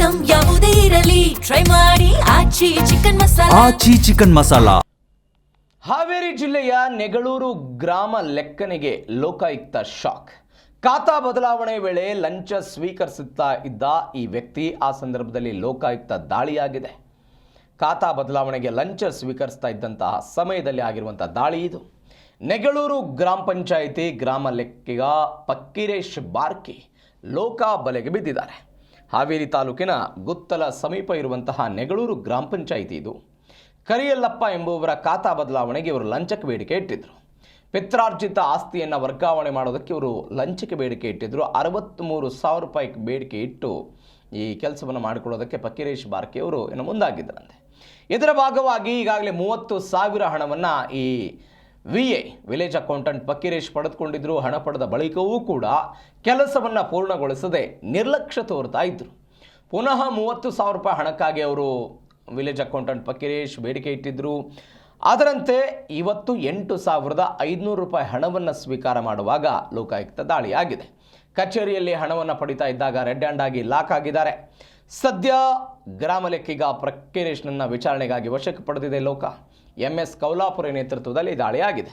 Item ಯಾವುದೇ ಇರಲಿ try ಮಾಡಿ ಆಚಿ ಚಿಕನ್ ಮಸಾಲಾ. ಹಾವೇರಿ ಜಿಲ್ಲೆಯ ನೆಗಳೂರು ಗ್ರಾಮ ಲೆಕ್ಕನಿಗೆ ಲೋಕಾಯುಕ್ತ ಶಾಕ್. ಖಾತಾ ಬದಲಾವಣೆ ವೇಳೆ ಲಂಚ ಸ್ವೀಕರಿಸುತ್ತಾ ಇದ್ದ ಈ ವ್ಯಕ್ತಿ ಆ ಸಂದರ್ಭದಲ್ಲಿ ಲೋಕಾಯುಕ್ತ ದಾಳಿಯಾಗಿದೆ. ಖಾತಾ ಬದಲಾವಣೆಗೆ ಲಂಚ ಸ್ವೀಕರಿಸ್ತಾ ಇದ್ದಂತಹ ಸಮಯದಲ್ಲಿ ಆಗಿರುವಂತಹ ದಾಳಿ ಇದು. ನೆಗಳೂರು ಗ್ರಾಮ ಪಂಚಾಯಿತಿ ಗ್ರಾಮ ಲೆಕ್ಕಿಗ ಫಕ್ಕೀರೇಶ್ ಬಾರ್ಕಿ ಲೋಕಾ ಬಲೆಗೆ ಬಿದ್ದಿದ್ದಾರೆ. ಹಾವೇರಿ ತಾಲೂಕಿನ ಗುತ್ತಲ ಸಮೀಪ ಇರುವಂತಹ ನೆಗಳೂರು ಗ್ರಾಮ ಪಂಚಾಯಿತಿ ಇದು. ಕರಿಯಲ್ಲಪ್ಪ ಎಂಬುವರ ಖಾತಾ ಬದಲಾವಣೆಗೆ ಇವರು ಲಂಚಕ್ಕೆ ಬೇಡಿಕೆ ಇಟ್ಟಿದ್ದರು. ಪಿತ್ರಾರ್ಜಿತ ಆಸ್ತಿಯನ್ನು ವರ್ಗಾವಣೆ ಮಾಡೋದಕ್ಕೆ ಇವರು ಲಂಚಕ್ಕೆ ಬೇಡಿಕೆ ಇಟ್ಟಿದ್ದರು. 63,000 ರೂಪಾಯಿ ಬೇಡಿಕೆ ಇಟ್ಟು ಈ ಕೆಲಸವನ್ನು ಮಾಡಿಕೊಳ್ಳೋದಕ್ಕೆ ಫಕ್ಕೀರೇಶ್ ಬಾರ್ಕಿ ಅವರು ಇನ್ನು ಮುಂದಾಗಿದ್ದರಂತೆ. ಇದರ ಭಾಗವಾಗಿ ಈಗಾಗಲೇ 30,000 ಹಣವನ್ನು ಈ ವಿಲೇಜ್ ಅಕೌಂಟೆಂಟ್ ಫಕ್ಕೀರೇಶ್ ಪಡೆದುಕೊಂಡಿದ್ದರು. ಹಣ ಪಡೆದ ಬಳಿಕವೂ ಕೂಡ ಕೆಲಸವನ್ನು ಪೂರ್ಣಗೊಳಿಸದೆ ನಿರ್ಲಕ್ಷ್ಯ ತೋರ್ತಾ ಇದ್ದರು. ಪುನಃ 30,000 ರೂಪಾಯಿ ಹಣಕ್ಕಾಗಿ ಅವರು ವಿಲೇಜ್ ಅಕೌಂಟೆಂಟ್ ಫಕ್ಕೀರೇಶ್ ಬೇಡಿಕೆ ಇಟ್ಟಿದ್ದರು. ಅದರಂತೆ ಇವತ್ತು 8,500 ರೂಪಾಯಿ ಹಣವನ್ನು ಸ್ವೀಕಾರ ಮಾಡುವಾಗ ಲೋಕಾಯುಕ್ತ ದಾಳಿಯಾಗಿದೆ. ಕಚೇರಿಯಲ್ಲಿ ಹಣವನ್ನು ಪಡಿತಾ ಇದ್ದಾಗ ರೆಡ್ ಹ್ಯಾಂಡ್ ಆಗಿ ಲಾಕ್ ಆಗಿದ್ದಾರೆ. ಸದ್ಯ ಗ್ರಾಮ ಲೆಕ್ಕಿಗ ಫಕ್ಕೀರೇಶ್ನನ್ನು ವಿಚಾರಣೆಗಾಗಿ ವಶಕ್ಕೆ ಪಡೆದಿದೆ ಲೋಕ. MS ಕೌಲಾಪುರಿ ನೇತೃತ್ವದಲ್ಲಿ ದಾಳಿಯಾಗಿದೆ.